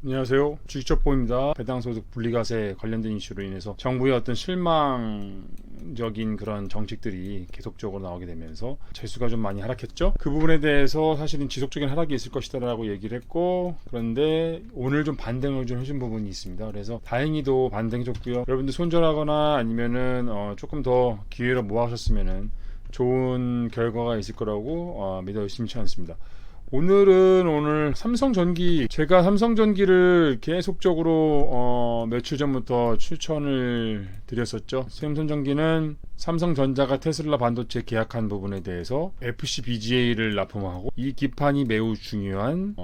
안녕하세요. 주식첩보입니다. 배당소득 분리과세 관련된 이슈로 인해서 정부의 어떤 실망적인 그런 정책들이 계속적으로 나오게 되면서 재수가 좀 많이 하락했죠. 그 부분에 대해서 사실은 지속적인 하락이 있을 것이다 라고 얘기를 했고, 그런데 오늘 좀 반등을 좀 해준 부분이 있습니다. 그래서 다행히도 반등해줬고요. 여러분들 손절하거나 아니면은 조금 더 기회를 모아셨으면은 좋은 결과가 있을 거라고 믿어 의심치 않습니다. 오늘 삼성전기, 제가 삼성전기를 계속적으로 며칠 전부터 추천을 드렸었죠. 삼성전기는 삼성전자가 테슬라 반도체 계약한 부분에 대해서 FCBGA를 납품하고, 이 기판이 매우 중요한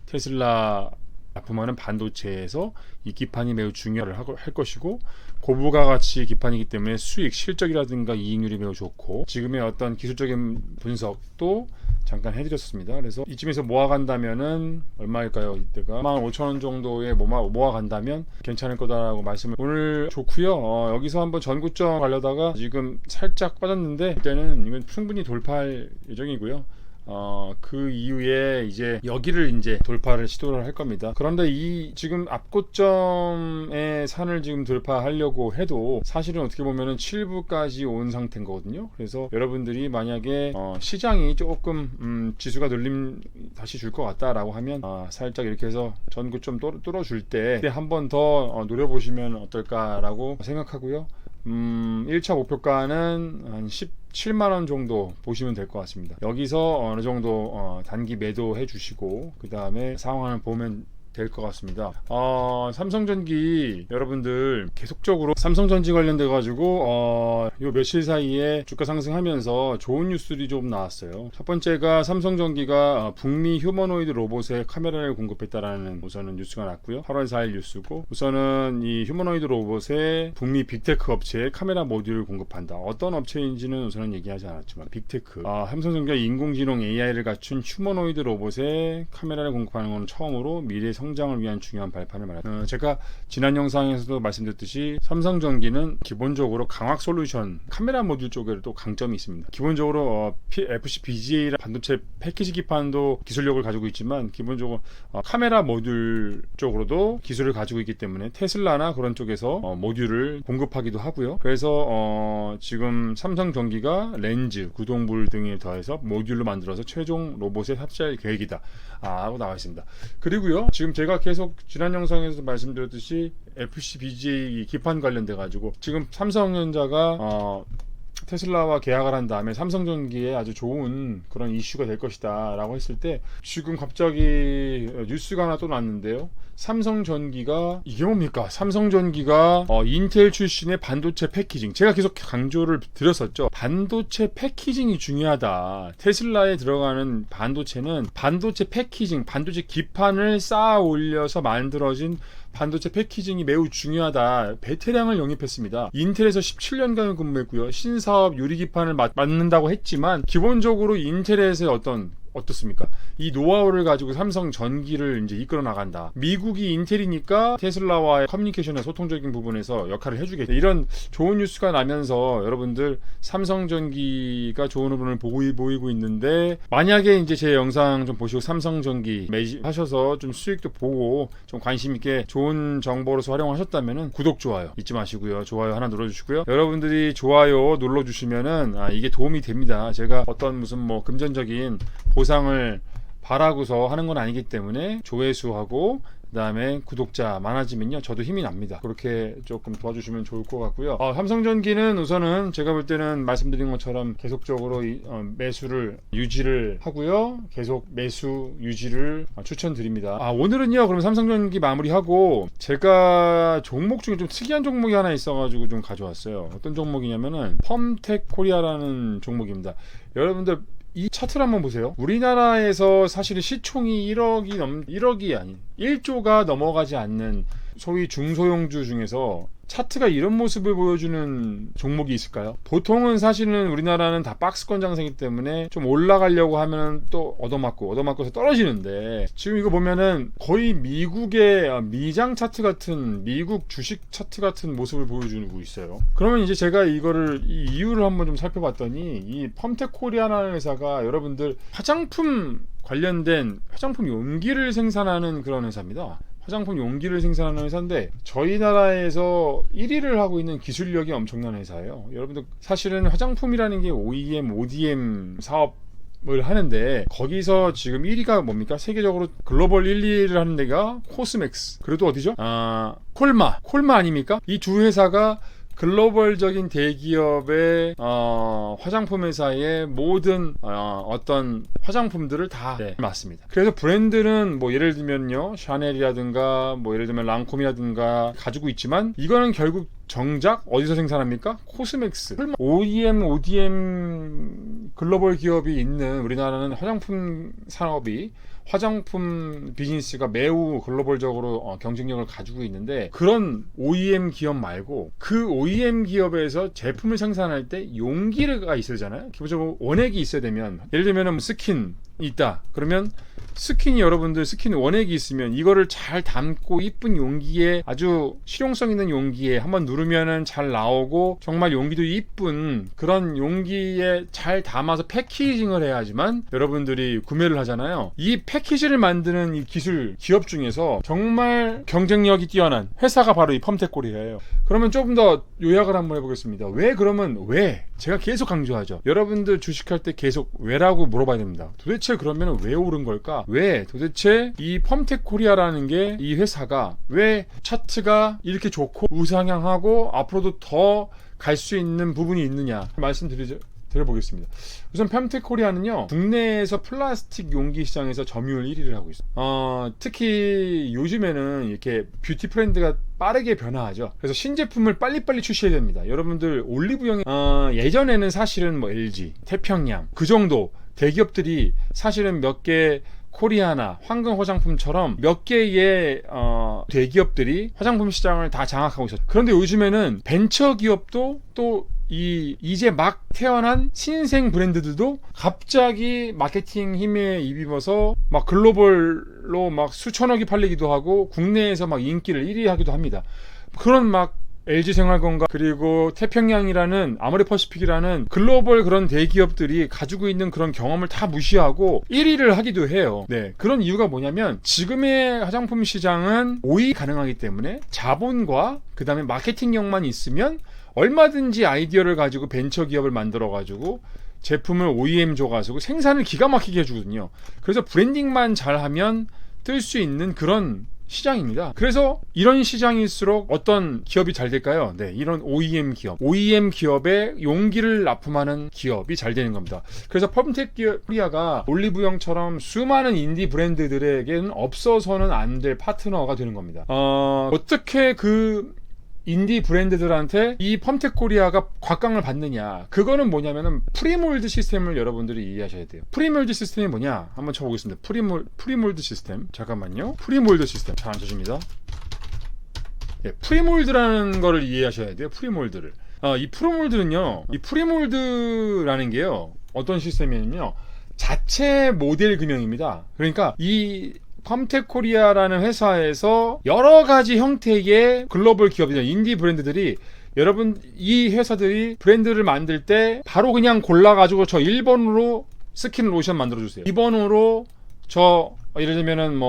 테슬라 납품하는 반도체에서 이 기판이 매우 중요할 것이고, 고부가 가치 기판이기 때문에 수익, 실적이라든가 이익률이 매우 좋고, 지금의 어떤 기술적인 분석도 잠깐 해드렸습니다. 그래서 이쯤에서 모아간다면은 얼마일까요? 이때가 15,000원 정도에 모아간다면 괜찮을 거다라고 말씀을 오늘 좋고요. 여기서 한번 전고점 가려다가 지금 살짝 빠졌는데, 이때는 이건 충분히 돌파할 예정이고요. 그 이후에 이제 여기를 이제 돌파를 시도를 할 겁니다. 그런데 이 지금 앞고점의 산을 지금 돌파하려고 해도 사실은 어떻게 보면은 7부까지 온 상태인 거거든요. 그래서 여러분들이 만약에 시장이 조금 지수가 눌림 다시 줄 것 같다라고 하면 살짝 이렇게 해서 전고점 뚫어줄 때 한 번 더 노려보시면 어떨까라고 생각하고요. 1차 목표가는 한 17만원 정도 보시면 될 것 같습니다. 여기서 어느 정도 단기 매도해 주시고, 그 다음에 상황을 보면 될 것 같습니다. 삼성전기 여러분들 계속적으로 삼성전지 관련돼 가지고 요 며칠 사이에 주가 상승하면서 좋은 뉴스들이 좀 나왔어요. 첫 번째가 삼성전기가 북미 휴머노이드 로봇에 카메라를 공급했다라는 우선은 뉴스가 났고요. 8월 4일 뉴스고, 우선은 이 휴머노이드 로봇에 북미 빅테크 업체에 카메라 모듈을 공급한다. 어떤 업체인지는 우선은 얘기하지 않았지만 빅테크, 삼성전기가 인공지능 AI를 갖춘 휴머노이드 로봇에 카메라를 공급하는 것은 처음으로 미래 성장을 위한 중요한 발판을 말합니다. 제가 지난 영상에서도 말씀드렸듯이 삼성전기는 기본적으로 강학 솔루션 카메라 모듈 쪽에도 강점이 있습니다. 기본적으로 FCBGA 반도체 패키지 기판도 기술력을 가지고 있지만, 기본적으로 카메라 모듈 쪽으로도 기술을 가지고 있기 때문에 테슬라나 그런 쪽에서 모듈을 공급하기도 하고요. 그래서 지금 삼성전기가 렌즈, 구동불 등에 더해서 모듈로 만들어서 최종 로봇에 탑재할 계획이다 하고 나와 있습니다. 그리고요, 지금 제가 계속 지난 영상에서 말씀드렸듯이 FCBGA 기판 관련돼 가지고 지금 삼성전자가 테슬라와 계약을 한 다음에 삼성전기에 아주 좋은 그런 이슈가 될 것이다 라고 했을 때, 지금 갑자기 뉴스가 하나 또 났는데요. 삼성전기가, 이게 뭡니까? 삼성전기가 인텔 출신의 반도체 패키징, 제가 계속 강조를 드렸었죠. 반도체 패키징이 중요하다. 테슬라에 들어가는 반도체는 반도체 패키징, 반도체 기판을 쌓아 올려서 만들어진 반도체 패키징이 매우 중요하다. 베테랑을 영입했습니다. 인텔에서 17년간을 근무했고요. 신사업 유리기판을 맡는다고 했지만, 기본적으로 인텔에서의 어떻습니까? 이 노하우를 가지고 삼성전기를 이제 이끌어 나간다. 미국이 인텔이니까 테슬라와의 커뮤니케이션과 소통적인 부분에서 역할을 해주겠다. 이런 좋은 뉴스가 나면서 여러분들 삼성전기가 좋은 부분을 보이고 있는데, 만약에 이제 제 영상 좀 보시고 삼성전기 매집하셔서 좀 수익도 보고 좀 관심 있게 좋은 정보로서 활용하셨다면은 구독, 좋아요 잊지 마시고요. 좋아요 하나 눌러주시고요. 여러분들이 좋아요 눌러주시면은 이게 도움이 됩니다. 제가 어떤 무슨 뭐 금전적인 보상을 바라고서 하는 건 아니기 때문에 조회수하고 그 다음에 구독자 많아지면요, 저도 힘이 납니다. 그렇게 조금 도와주시면 좋을 것 같고요. 삼성전기는 우선은 제가 볼 때는 말씀드린 것처럼 계속적으로 매수를 유지를 하고요. 계속 매수 유지를 추천드립니다. 오늘은요, 그럼 삼성전기 마무리하고, 제가 종목 중에 좀 특이한 종목이 하나 있어가지고 좀 가져왔어요. 어떤 종목이냐면은 펌텍 코리아라는 종목입니다. 여러분들 이 차트를 한번 보세요. 우리나라에서 사실 시총이 1억이 아닌 1조가 넘어가지 않는 소위 중소형주 중에서 차트가 이런 모습을 보여주는 종목이 있을까요? 보통은 사실은 우리나라는 다 박스권 장세이기 때문에 좀 올라가려고 하면 또 얻어맞고서 떨어지는데, 지금 이거 보면은 거의 미국의 미장 차트 같은, 미국 주식 차트 같은 모습을 보여주고 있어요. 그러면 이제 제가 이 이유를 한번 좀 살펴봤더니, 이 펌텍 코리아라는 회사가 여러분들 화장품 관련된 화장품 용기를 생산하는 그런 회사입니다. 화장품 용기를 생산하는 회사인데 저희 나라에서 1위를 하고 있는 기술력이 엄청난 회사예요. 여러분들 사실은 화장품이라는 게 OEM, ODM 사업을 하는데 거기서 지금 1위가 뭡니까? 세계적으로 글로벌 1, 2위를 하는 데가 코스맥스, 그래도 어디죠? 콜마 아닙니까? 이 두 회사가 글로벌적인 대기업의 화장품 회사의 모든 어떤 화장품들을 다 맞습니다. 그래서 브랜드는 뭐 예를 들면요, 샤넬이라든가 뭐 예를 들면 랑콤이라든가 가지고 있지만 이거는 결국 정작 어디서 생산합니까? 코스맥스. OEM, ODM 글로벌 기업이 있는 우리나라는 화장품 산업이, 화장품 비즈니스가 매우 글로벌적으로 경쟁력을 가지고 있는데, 그런 OEM 기업 말고 그 OEM 기업에서 제품을 생산할 때 용기가 있어야잖아요. 기본적으로 원액이 있어야 되면, 예를 들면 스킨 있다 그러면 스킨이, 여러분들 스킨 원액이 있으면 이거를 잘 담고 이쁜 용기에, 아주 실용성 있는 용기에 한번 누르면은 잘 나오고 정말 용기도 이쁜 그런 용기에 잘 담아서 패키징을 해야지만 여러분들이 구매를 하잖아요. 이 패키지를 만드는 이 기술 기업 중에서 정말 경쟁력이 뛰어난 회사가 바로 이 펌텍코리아예요. 그러면 조금 더 요약을 한번 해보겠습니다. 왜? 제가 계속 강조하죠. 여러분들 주식할 때 계속 왜라고 물어봐야 됩니다. 도대체 그러면 왜 오른 걸까? 왜 도대체 이 펌텍코리아라는 게, 이 회사가 왜 차트가 이렇게 좋고 우상향하고 앞으로도 더 갈 수 있는 부분이 있느냐 드려보겠습니다. 우선 펌텍코리아는요, 국내에서 플라스틱 용기 시장에서 점유율 1위를 하고 있어요. 특히 요즘에는 이렇게 뷰티 트렌드가 빠르게 변화하죠. 그래서 신제품을 빨리빨리 출시해야 됩니다. 여러분들 올리브영에 예전에는 사실은 뭐 LG, 태평양 그 정도 대기업들이 사실은 몇 개, 코리아나 황금 화장품처럼 몇 개의 대기업들이 화장품 시장을 다 장악하고 있었죠. 그런데 요즘에는 벤처 기업도 또 이제 막 태어난 신생 브랜드들도 갑자기 마케팅 힘에 입입어서 막 글로벌로 막 수천억이 팔리기도 하고 국내에서 막 인기를 1위 하기도 합니다. 그런 막 LG생활건강 그리고 태평양이라는 아모레퍼시픽이라는 글로벌 그런 대기업들이 가지고 있는 그런 경험을 다 무시하고 1위를 하기도 해요. 네, 그런 이유가 뭐냐면 지금의 화장품 시장은 오이 가능하기 때문에 자본과 그 다음에 마케팅력만 있으면 얼마든지 아이디어를 가지고 벤처기업을 만들어가지고 제품을 OEM 줘가지고 생산을 기가 막히게 해주거든요. 그래서 브랜딩만 잘하면 뜰 수 있는 그런 시장입니다. 그래서 이런 시장일수록 어떤 기업이 잘 될까요? 네, 이런 OEM 기업의 용기를 납품하는 기업이 잘 되는 겁니다. 그래서 펌텍코리아가 올리브영처럼 수많은 인디 브랜드들에게는 없어서는 안 될 파트너가 되는 겁니다. 어떻게 그 인디 브랜드들한테 이 펌텍코리아가 곽강을 받느냐, 그거는 뭐냐면은 프리몰드 시스템을 여러분들이 이해하셔야 돼요. 프리몰드 시스템이 뭐냐 한번 쳐보겠습니다. 프리몰드 시스템, 잠깐만요. 프리몰드 시스템 잘 안 쳐집니다. 예, 프리몰드라는 거를 이해하셔야 돼요. 프리몰드를. 이 프리몰드라는 게요, 어떤 시스템이냐면요, 자체 모델 금형입니다. 그러니까 이 펌텍코리아라는 회사에서 여러 가지 형태의 글로벌 기업이나 인디 브랜드들이, 여러분 이 회사들이 브랜드를 만들 때 바로 그냥 골라가지고 저 1번으로 스킨 로션 만들어주세요, 2번으로 저 예를 들면은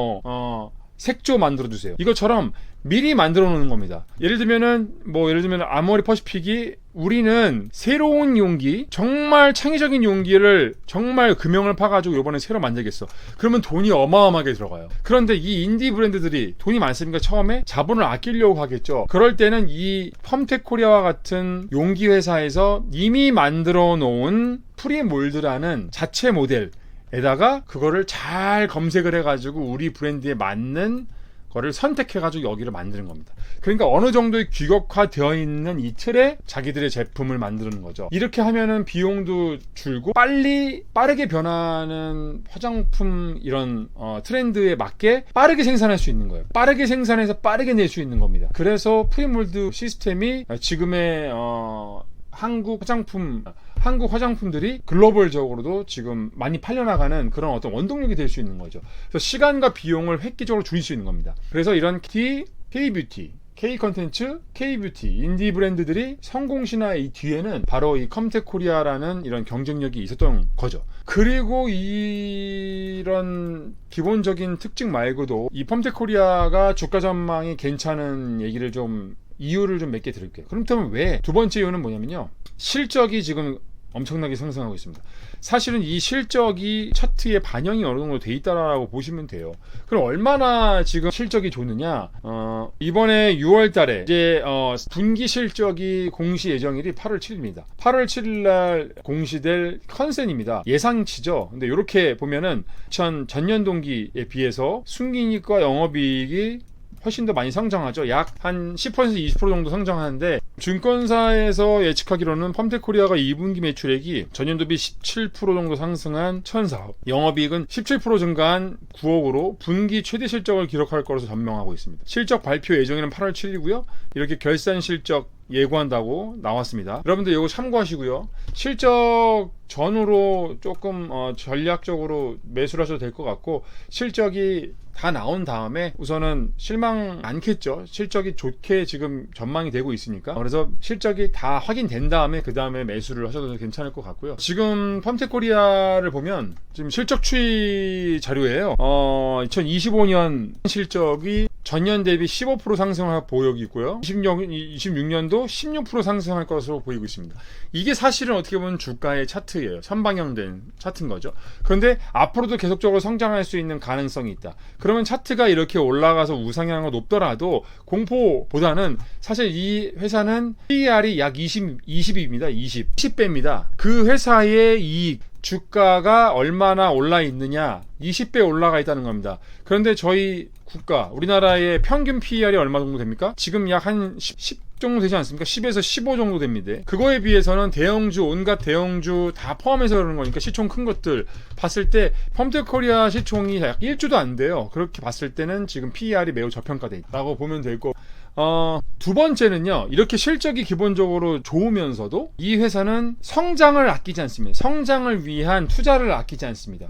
색조 만들어주세요, 이것처럼 미리 만들어 놓는 겁니다. 예를 들면 아모레퍼시픽이 우리는 새로운 용기, 정말 창의적인 용기를 정말 금형을 파가지고 이번에 새로 만들겠어. 그러면 돈이 어마어마하게 들어가요. 그런데 이 인디 브랜드들이 돈이 많습니까? 처음에 자본을 아끼려고 하겠죠. 그럴 때는 이 펌텍코리아와 같은 용기 회사에서 이미 만들어 놓은 프리몰드라는 자체 모델에다가 그거를 잘 검색을 해가지고 우리 브랜드에 맞는 거를 선택해가지고 여기를 만드는 겁니다. 그러니까 어느 정도의 규격화되어 있는 이 틀에 자기들의 제품을 만드는 거죠. 이렇게 하면은 비용도 줄고 빠르게 변하는 화장품 이런 트렌드에 맞게 빠르게 생산할 수 있는 거예요. 빠르게 생산해서 빠르게 낼 수 있는 겁니다. 그래서 프리몰드 시스템이 지금의 한국 화장품들이 글로벌적으로도 지금 많이 팔려나가는 그런 어떤 원동력이 될 수 있는 거죠. 그래서 시간과 비용을 획기적으로 줄일 수 있는 겁니다. 그래서 이런 K뷰티, K컨텐츠, K뷰티, 인디 브랜드들이 성공 신화의 이 뒤에는 바로 이 컴텍코리아라는 이런 경쟁력이 있었던 거죠. 그리고 이런 기본적인 특징 말고도 이 펌텍코리아가 주가 전망이 괜찮은 얘기를 좀 이유를 좀 몇 개 드릴게요. 그렇다면 왜? 두 번째 이유는 뭐냐면요. 실적이 지금 엄청나게 상승하고 있습니다. 사실은 이 실적이 차트에 반영이 어느 정도 돼 있다라고 보시면 돼요. 그럼 얼마나 지금 실적이 좋느냐? 이번에 6월 달에 이제 분기 실적이 공시 예정일이 8월 7일입니다. 8월 7일 날 공시될 컨센입니다. 예상치죠. 근데 이렇게 보면은 전년 동기에 비해서 순이익과 영업이익이 훨씬 더 많이 성장하죠. 약 한 10% 20% 정도 성장하는데 증권사에서 예측하기로는 펌텍코리아가 2분기 매출액이 전년 대비 17% 정도 상승한 1,004억, 영업이익은 17% 증가한 9억으로 분기 최대 실적을 기록할 것으로 전망하고 있습니다. 실적 발표 예정일은 8월 7일이고요. 이렇게 결산 실적 예고한다고 나왔습니다. 여러분들 이거 참고하시고요. 실적 전후로 조금 전략적으로 매수를 하셔도 될 것 같고, 실적이 다 나온 다음에 우선은 실망 않겠죠. 실적이 좋게 지금 전망이 되고 있으니까. 그래서 실적이 다 확인된 다음에 그 다음에 매수를 하셔도 괜찮을 것 같고요. 지금 펌텍코리아를 보면 지금 실적 추이 자료예요. 2025년 실적이 전년 대비 15% 상승할 보역이 있고요. 26년도 16% 상승할 것으로 보이고 있습니다. 이게 사실은 어떻게 보면 주가의 차트예요. 선방향된 차트인 거죠. 그런데 앞으로도 계속적으로 성장할 수 있는 가능성이 있다. 그러면 차트가 이렇게 올라가서 우상향하고 높더라도 공포보다는 사실 이 회사는 PER이 약 20입니다. 20배입니다. 그 회사의 이익, 주가가 얼마나 올라 있느냐, 20배 올라가 있다는 겁니다. 그런데 저희 국가, 우리나라의 평균 PER이 얼마 정도 됩니까? 지금 약 한 10 정도 되지 않습니까? 10에서 15 정도 됩니다. 그거에 비해서는 대형주, 온갖 대형주 다 포함해서 그러는 거니까 시총 큰 것들 봤을 때 펌텍코리아 시총이 약 1조도 안 돼요. 그렇게 봤을 때는 지금 PER이 매우 저평가돼 있다고 보면 될 거고, 두 번째는요, 이렇게 실적이 기본적으로 좋으면서도 이 회사는 성장을 아끼지 않습니다. 성장을 위한 투자를 아끼지 않습니다.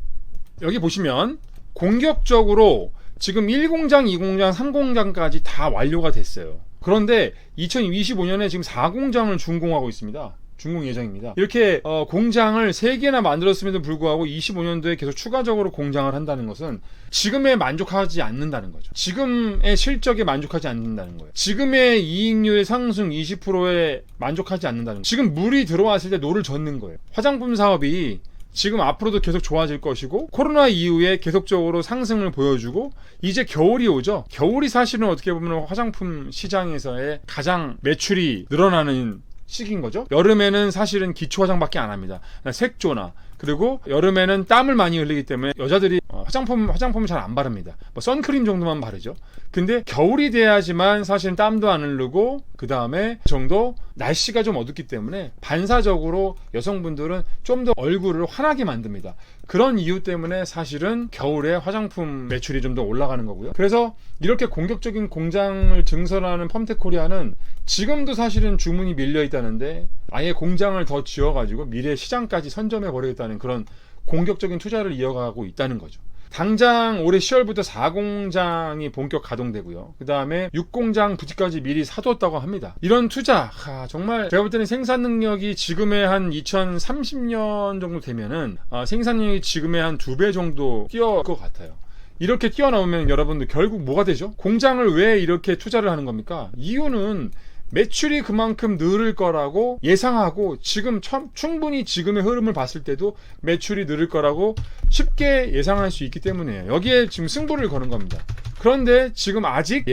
여기 보시면 공격적으로 지금 1공장, 2공장, 3공장까지 다 완료가 됐어요. 그런데 2025년에 지금 4공장을 준공하고 있습니다. 준공 예정입니다. 이렇게 공장을 3개나 만들었음에도 불구하고 25년도에 계속 추가적으로 공장을 한다는 것은 지금에 만족하지 않는다는 거죠. 지금의 실적에 만족하지 않는다는 거예요. 지금의 이익률의 상승 20%에 만족하지 않는다는 거예요. 지금 물이 들어왔을 때 노를 젓는 거예요. 화장품 사업이 지금 앞으로도 계속 좋아질 것이고, 코로나 이후에 계속적으로 상승을 보여주고, 이제 겨울이 오죠. 겨울이 사실은 어떻게 보면 화장품 시장에서의 가장 매출이 늘어나는 시기인 거죠. 여름에는 사실은 기초 화장밖에 안 합니다. 색조나, 그리고 여름에는 땀을 많이 흘리기 때문에 여자들이 화장품을 잘 안 바릅니다. 뭐 선크림 정도만 바르죠. 근데 겨울이 돼야지만 사실은 땀도 안 흐르고, 그 다음에 정도 날씨가 좀 어둡기 때문에 반사적으로 여성분들은 좀 더 얼굴을 환하게 만듭니다. 그런 이유 때문에 사실은 겨울에 화장품 매출이 좀 더 올라가는 거고요. 그래서 이렇게 공격적인 공장을 증설하는 펌텍코리아는 지금도 사실은 주문이 밀려 있다는데 아예 공장을 더 지어가지고 미래 시장까지 선점해 버리겠다는 그런 공격적인 투자를 이어가고 있다는 거죠. 당장 올해 10월부터 4공장이 본격 가동되고요. 그 다음에 6공장 부지까지 미리 사두었다고 합니다. 이런 투자, 정말 제가 볼 때는 생산 능력이 지금의 한 2030년 정도 되면은 생산력이 지금의 한 2배 정도 뛰어올 것 같아요. 이렇게 뛰어나오면 여러분들 결국 뭐가 되죠? 공장을 왜 이렇게 투자를 하는 겁니까? 이유는 매출이 그만큼 늘을 거라고 예상하고, 지금 충분히 지금의 흐름을 봤을 때도 매출이 늘을 거라고 쉽게 예상할 수 있기 때문이에요. 여기에 지금 승부를 거는 겁니다. 그런데 지금 아직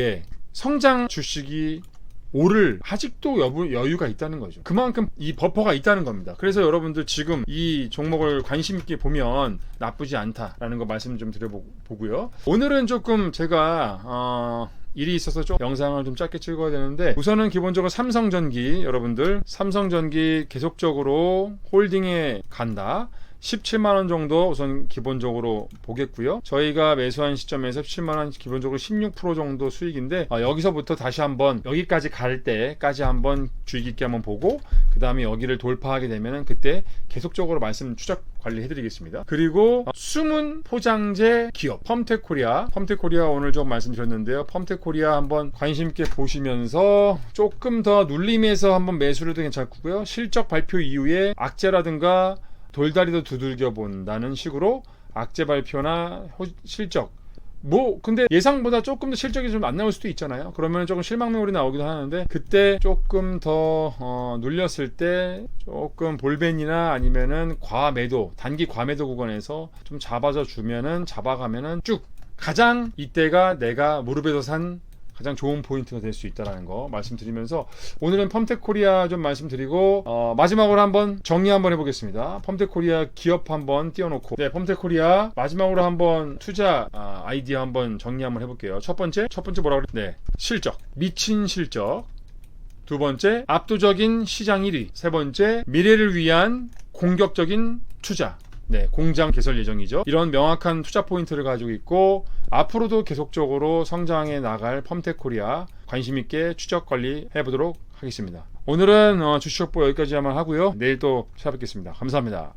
성장 주식이 오를 아직도 여유가 있다는 거죠. 그만큼 이 버퍼가 있다는 겁니다. 그래서 여러분들 지금 이 종목을 관심 있게 보면 나쁘지 않다라는 거 말씀 좀 드려보고요. 오늘은 조금 제가 일이 있어서 좀 영상을 좀 짧게 찍어야 되는데, 우선은 기본적으로 삼성전기, 여러분들 삼성전기 계속적으로 홀딩에 간다. 17만원 정도 우선 기본적으로 보겠고요. 저희가 매수한 시점에서 17만원 기본적으로 16% 정도 수익인데, 여기서부터 다시 한번 여기까지 갈 때까지 한번 주의 깊게 한번 보고, 그 다음에 여기를 돌파하게 되면은 그때 계속적으로 말씀 추적 관리 해드리겠습니다. 그리고 숨은 포장재 기업 펌텍코리아 오늘 좀 말씀드렸는데요. 펌텍코리아 한번 관심 있게 보시면서 조금 더 눌림에서 한번 매수를 해도 괜찮고요. 실적 발표 이후에 악재라든가 돌다리도 두들겨 본다는 식으로 악재 발표나 실적 근데 예상보다 조금 더 실적이 좀 안 나올 수도 있잖아요. 그러면 조금 실망 매물이 나오기도 하는데, 그때 조금 더 눌렸을 때 조금 볼벤이나 아니면은 과매도, 단기 과매도 구간에서 좀 잡아가면은 쭉 가장 이때가 내가 무릎에서 산 가장 좋은 포인트가 될 수 있다는 거 말씀드리면서, 오늘은 펌텍코리아 좀 말씀드리고 마지막으로 한번 정리 한번 해보겠습니다. 펌텍코리아 기업 한번 띄워놓고, 네, 펌텍코리아 마지막으로 한번 투자 아이디어 한번 정리 한번 해볼게요. 첫 번째 뭐라 그래? 네, 실적, 미친 실적. 두 번째, 압도적인 시장 1위. 세 번째, 미래를 위한 공격적인 투자. 네, 공장 개설 예정이죠. 이런 명확한 투자 포인트를 가지고 있고, 앞으로도 계속적으로 성장해 나갈 펌텍코리아 관심 있게 추적 관리해 보도록 하겠습니다. 오늘은 주식정보 여기까지 한번 하고요. 내일 또 찾아뵙겠습니다. 감사합니다.